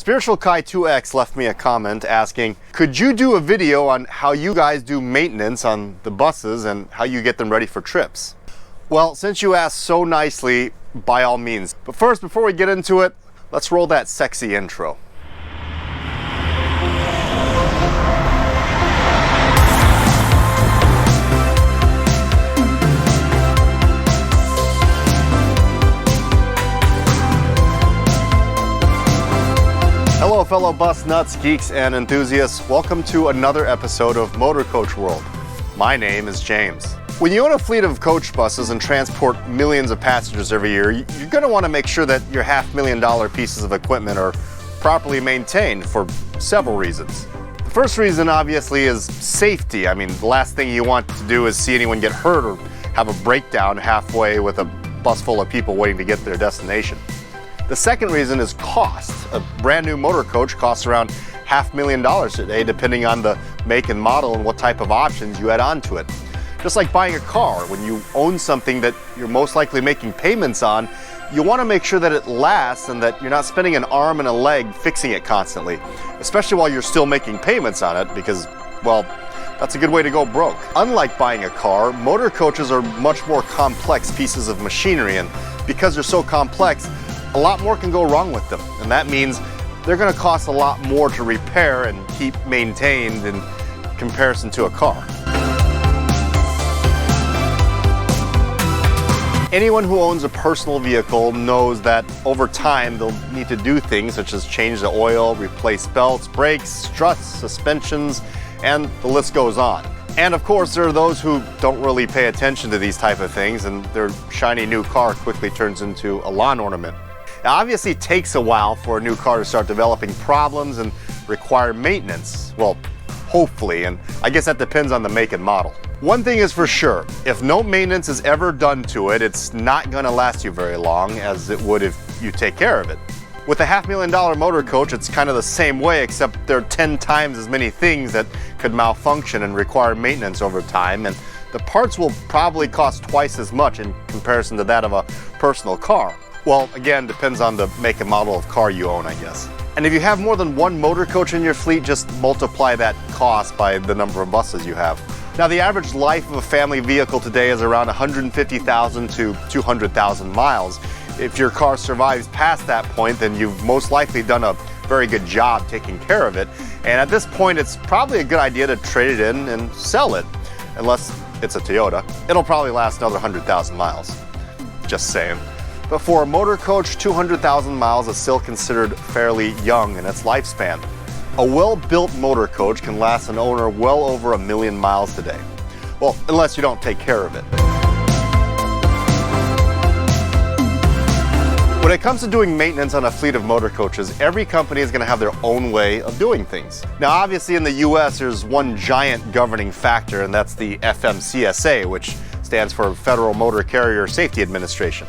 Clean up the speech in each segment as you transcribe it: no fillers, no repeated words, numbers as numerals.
Spiritual Kai 2X left me a comment asking, could you do a video on how you guys do maintenance on the buses and how you get them ready for trips? Well, since you asked so nicely, by all means. But first, before we get into it, let's roll that sexy intro. Hello fellow bus nuts, geeks, and enthusiasts. Welcome to another episode of Motor Coach World. My name is James. When you own a fleet of coach buses and transport millions of passengers every year, you're going to want to make sure that your $500,000 pieces of equipment are properly maintained for several reasons. The first reason, obviously, is safety. I mean, the last thing you want to do is see anyone get hurt or have a breakdown halfway with a bus full of people waiting to get to their destination. The second reason is cost. A brand new motor coach costs around $500,000 today, depending on the make and model and what type of options you add onto it. Just like buying a car, when you own something that you're most likely making payments on, you want to make sure that it lasts and that you're not spending an arm and a leg fixing it constantly, especially while you're still making payments on it because, well, that's a good way to go broke. Unlike buying a car, motor coaches are much more complex pieces of machinery, and because they're so complex, a lot more can go wrong with them, and that means they're going to cost a lot more to repair and keep maintained in comparison to a car. Anyone who owns a personal vehicle knows that over time they'll need to do things such as change the oil, replace belts, brakes, struts, suspensions, and the list goes on. And of course, there are those who don't really pay attention to these type of things, and their shiny new car quickly turns into a lawn ornament. Now, obviously, it takes a while for a new car to start developing problems and require maintenance. Well, hopefully, and I guess that depends on the make and model. One thing is for sure, if no maintenance is ever done to it, it's not going to last you very long as it would if you take care of it. With a $500,000 motor coach, it's kind of the same way, except there are 10 times as many things that could malfunction and require maintenance over time, and the parts will probably cost twice as much in comparison to that of a personal car. Well, again, depends on the make and model of car you own, I guess. And if you have more than one motor coach in your fleet, just multiply that cost by the number of buses you have. Now, the average life of a family vehicle today is around 150,000 to 200,000 miles. If your car survives past that point, then you've most likely done a very good job taking care of it. And at this point, it's probably a good idea to trade it in and sell it. Unless it's a Toyota. It'll probably last another 100,000 miles. Just saying. But for a motor coach, 200,000 miles is still considered fairly young in its lifespan. A well-built motor coach can last an owner well over 1 million miles today. Well, unless you don't take care of it. When it comes to doing maintenance on a fleet of motor coaches, every company is going to have their own way of doing things. Now, obviously in the US, there's one giant governing factor, and that's the FMCSA, which stands for Federal Motor Carrier Safety Administration.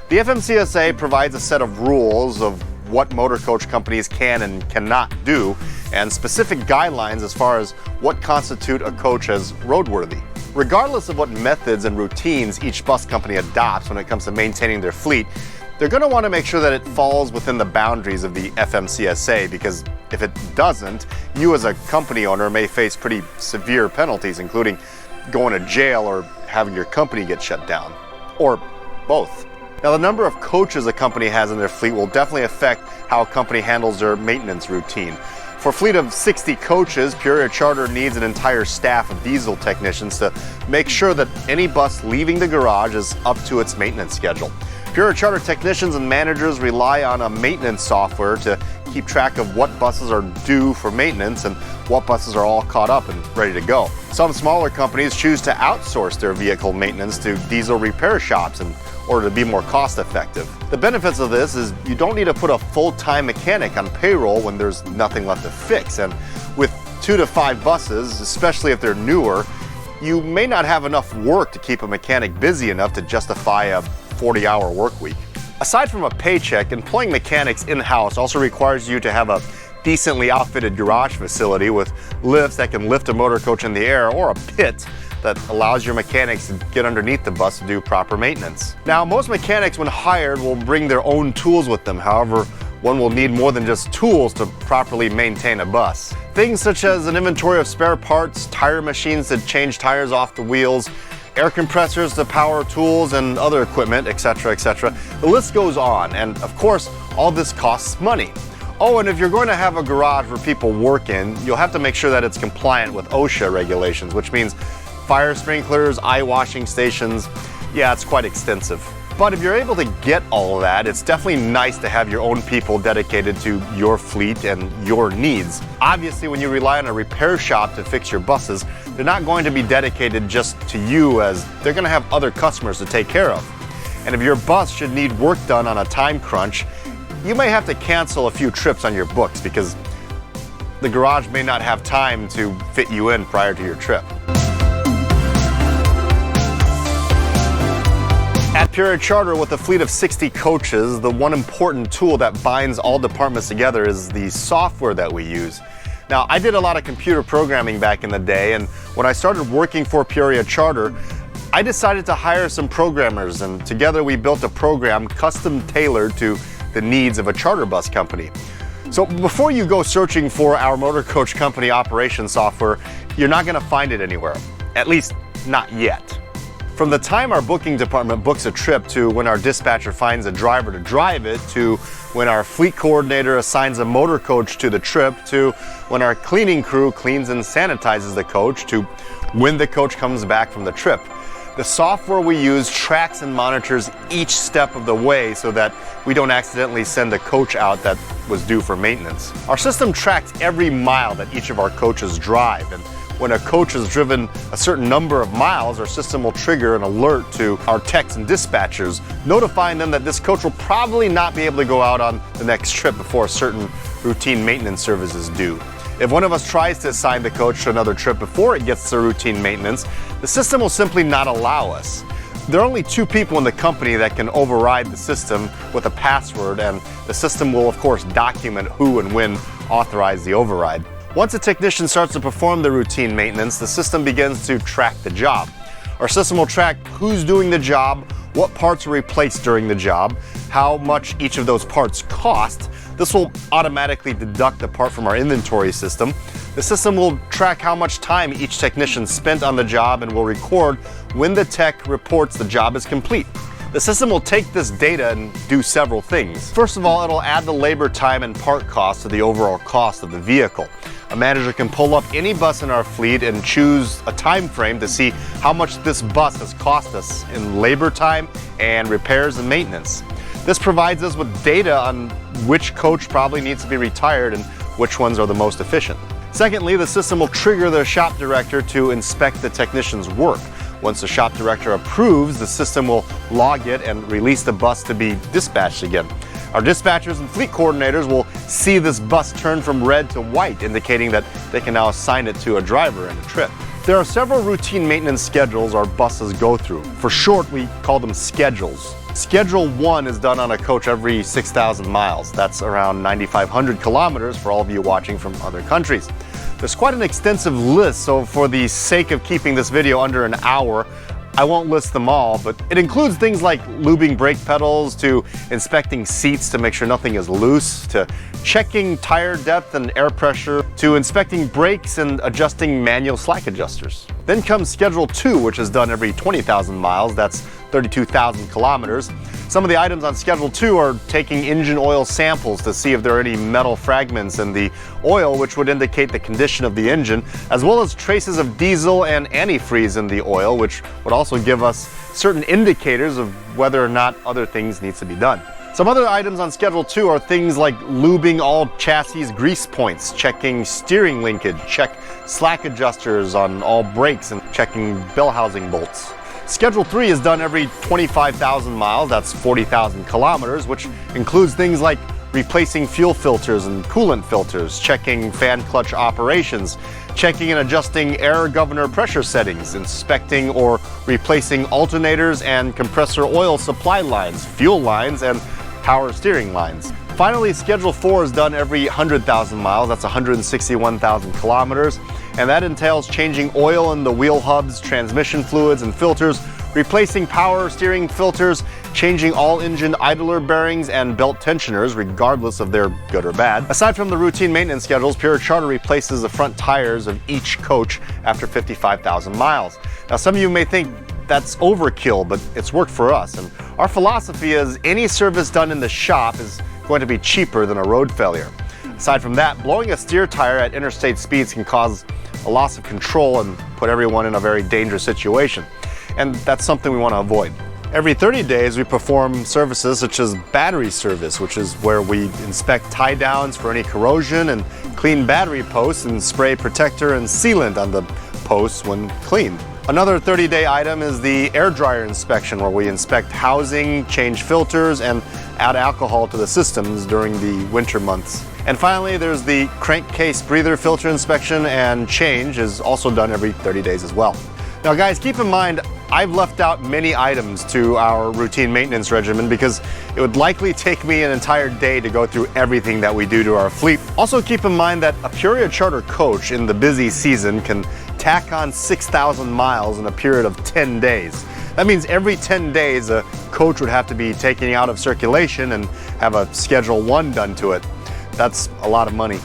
The FMCSA provides a set of rules of what motor coach companies can and cannot do, and specific guidelines as far as what constitute a coach as roadworthy. Regardless of what methods and routines each bus company adopts when it comes to maintaining their fleet, they're going to want to make sure that it falls within the boundaries of the FMCSA, because if it doesn't, you as a company owner may face pretty severe penalties, including going to jail or having your company get shut down, or both. Now, the number of coaches a company has in their fleet will definitely affect how a company handles their maintenance routine. For a fleet of 60 coaches, Peoria Charter needs an entire staff of diesel technicians to make sure that any bus leaving the garage is up to its maintenance schedule. Peoria Charter technicians and managers rely on a maintenance software to keep track of what buses are due for maintenance and what buses are all caught up and ready to go. Some smaller companies choose to outsource their vehicle maintenance to diesel repair shops in order to be more cost effective. The benefits of this is you don't need to put a full-time mechanic on payroll when there's nothing left to fix, and with 2 to 5 buses, especially if they're newer, you may not have enough work to keep a mechanic busy enough to justify a 40-hour work week. Aside from a paycheck, employing mechanics in-house also requires you to have a decently outfitted garage facility with lifts that can lift a motor coach in the air, or a pit that allows your mechanics to get underneath the bus to do proper maintenance. Now, most mechanics when hired will bring their own tools with them. However, one will need more than just tools to properly maintain a bus. Things such as an inventory of spare parts, tire machines to change tires off the wheels, air compressors to power tools and other equipment, etc., etc. The list goes on, and of course, all this costs money. Oh, and if you're going to have a garage where people work in, you'll have to make sure that it's compliant with OSHA regulations, which means fire sprinklers, eye washing stations. Yeah, it's quite extensive. But if you're able to get all of that, it's definitely nice to have your own people dedicated to your fleet and your needs. Obviously, when you rely on a repair shop to fix your buses, they're not going to be dedicated just to you, as they're going to have other customers to take care of. And if your bus should need work done on a time crunch, you may have to cancel a few trips on your books because the garage may not have time to fit you in prior to your trip. At Peoria Charter, with a fleet of 60 coaches, the one important tool that binds all departments together is the software that we use. Now, I did a lot of computer programming back in the day, and when I started working for Peoria Charter, I decided to hire some programmers, and together we built a program custom tailored to the needs of a charter bus company. So before you go searching for our motor coach company operation software, you're not going to find it anywhere, at least not yet. From the time our booking department books a trip to when our dispatcher finds a driver to drive it, to when our fleet coordinator assigns a motor coach to the trip, to when our cleaning crew cleans and sanitizes the coach, to when the coach comes back from the trip, the software we use tracks and monitors each step of the way so that we don't accidentally send a coach out that was due for maintenance. Our system tracks every mile that each of our coaches drive, and when a coach has driven a certain number of miles, our system will trigger an alert to our techs and dispatchers, notifying them that this coach will probably not be able to go out on the next trip before a certain routine maintenance service is due. If one of us tries to assign the coach to another trip before it gets to routine maintenance, the system will simply not allow us. There are only 2 people in the company that can override the system with a password, and the system will of course document who and when authorized the override. Once a technician starts to perform the routine maintenance, the system begins to track the job. Our system will track who's doing the job, what parts are replaced during the job, how much each of those parts cost. This will automatically deduct the part from our inventory system. The system will track how much time each technician spent on the job and will record when the tech reports the job is complete. The system will take this data and do several things. First of all, it'll add the labor time and part cost to the overall cost of the vehicle. A manager can pull up any bus in our fleet and choose a time frame to see how much this bus has cost us in labor time and repairs and maintenance. This provides us with data on which coach probably needs to be retired and which ones are the most efficient. Secondly, the system will trigger the shop director to inspect the technician's work. Once the shop director approves, the system will log it and release the bus to be dispatched again. Our dispatchers and fleet coordinators will see this bus turn from red to white, indicating that they can now assign it to a driver and a trip. There are several routine maintenance schedules our buses go through. For short, we call them schedules. Schedule 1 is done on a coach every 6,000 miles. That's around 9,500 kilometers for all of you watching from other countries. There's quite an extensive list, so for the sake of keeping this video under an hour, I won't list them all, but it includes things like lubing brake pedals, to inspecting seats to make sure nothing is loose, to checking tire depth and air pressure, to inspecting brakes and adjusting manual slack adjusters. Then comes Schedule 2, which is done every 20,000 miles. That's 32,000 kilometers. Some of the items on Schedule 2 are taking engine oil samples to see if there are any metal fragments in the oil, which would indicate the condition of the engine, as well as traces of diesel and antifreeze in the oil, which would also give us certain indicators of whether or not other things need to be done. Some other items on Schedule 2 are things like lubing all chassis grease points, checking steering linkage, check slack adjusters on all brakes, and checking bell housing bolts. Schedule 3 is done every 25,000 miles, that's 40,000 kilometers, which includes things like replacing fuel filters and coolant filters, checking fan clutch operations, checking and adjusting air governor pressure settings, inspecting or replacing alternators and compressor oil supply lines, fuel lines, and power steering lines. Finally, Schedule 4 is done every 100,000 miles, that's 161,000 kilometers, and that entails changing oil in the wheel hubs, transmission fluids, and filters, replacing power steering filters, changing all engine idler bearings and belt tensioners, regardless of their good or bad. Aside from the routine maintenance schedules, Peoria Charter replaces the front tires of each coach after 55,000 miles. Now, some of you may think that's overkill, but it's worked for us. And our philosophy is any service done in the shop is going to be cheaper than a road failure. Aside from that, blowing a steer tire at interstate speeds can cause a loss of control and put everyone in a very dangerous situation. And that's something we want to avoid. Every 30 days, we perform services such as battery service, which is where we inspect tie downs for any corrosion and clean battery posts and spray protector and sealant on the posts when cleaned. Another 30-day item is the air dryer inspection, where we inspect housing, change filters, and add alcohol to the systems during the winter months. And finally, there's the crankcase breather filter inspection, and change is also done every 30 days as well. Now guys, keep in mind, I've left out many items to our routine maintenance regimen because it would likely take me an entire day to go through everything that we do to our fleet. Also keep in mind that a Peoria Charter coach in the busy season can tack on 6,000 miles in a period of 10 days. That means every 10 days a coach would have to be taken out of circulation and have a Schedule 1 done to it. That's a lot of money.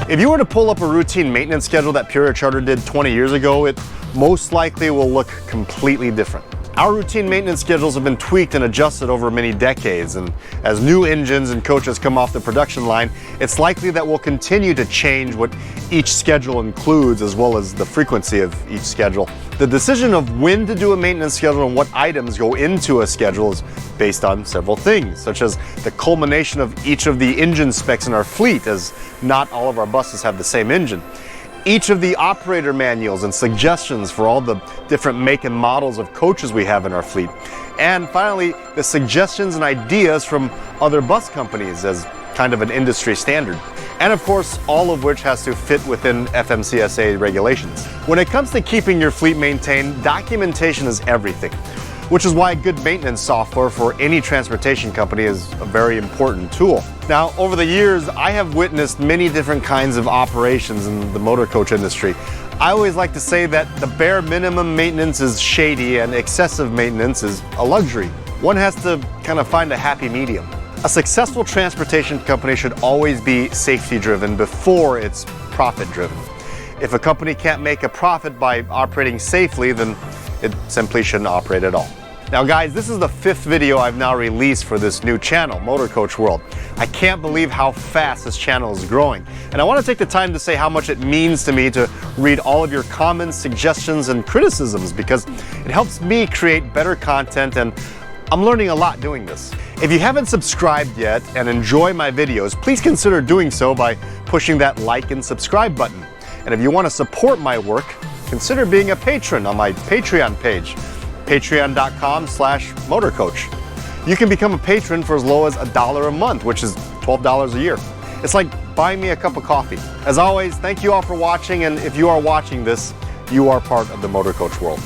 If you were to pull up a routine maintenance schedule that Peoria Charter did 20 years ago, it most likely will look completely different. Our routine maintenance schedules have been tweaked and adjusted over many decades, and as new engines and coaches come off the production line, it's likely that we'll continue to change what each schedule includes as well as the frequency of each schedule. The decision of when to do a maintenance schedule and what items go into a schedule is based on several things, such as the culmination of each of the engine specs in our fleet, as not all of our buses have the same engine. Each of the operator manuals and suggestions for all the different make and models of coaches we have in our fleet. And finally, the suggestions and ideas from other bus companies as kind of an industry standard. And of course, all of which has to fit within FMCSA regulations. When it comes to keeping your fleet maintained, documentation is everything, which is why good maintenance software for any transportation company is a very important tool. Now, over the years, I have witnessed many different kinds of operations in the motor coach industry. I always like to say that the bare minimum maintenance is shady and excessive maintenance is a luxury. One has to kind of find a happy medium. A successful transportation company should always be safety-driven before it's profit-driven. If a company can't make a profit by operating safely, then it simply shouldn't operate at all. Now guys, this is the 5th video I've now released for this new channel, Motor Coach World. I can't believe how fast this channel is growing. And I want to take the time to say how much it means to me to read all of your comments, suggestions, and criticisms, because it helps me create better content, and I'm learning a lot doing this. If you haven't subscribed yet and enjoy my videos, please consider doing so by pushing that like and subscribe button. And if you want to support my work, consider being a patron on my Patreon page, patreon.com/motorcoach. You can become a patron for as low as $1 a month, which is $12 a year. It's like buying me a cup of coffee. As always, thank you all for watching, and if you are watching this, you are part of the Motor Coach world.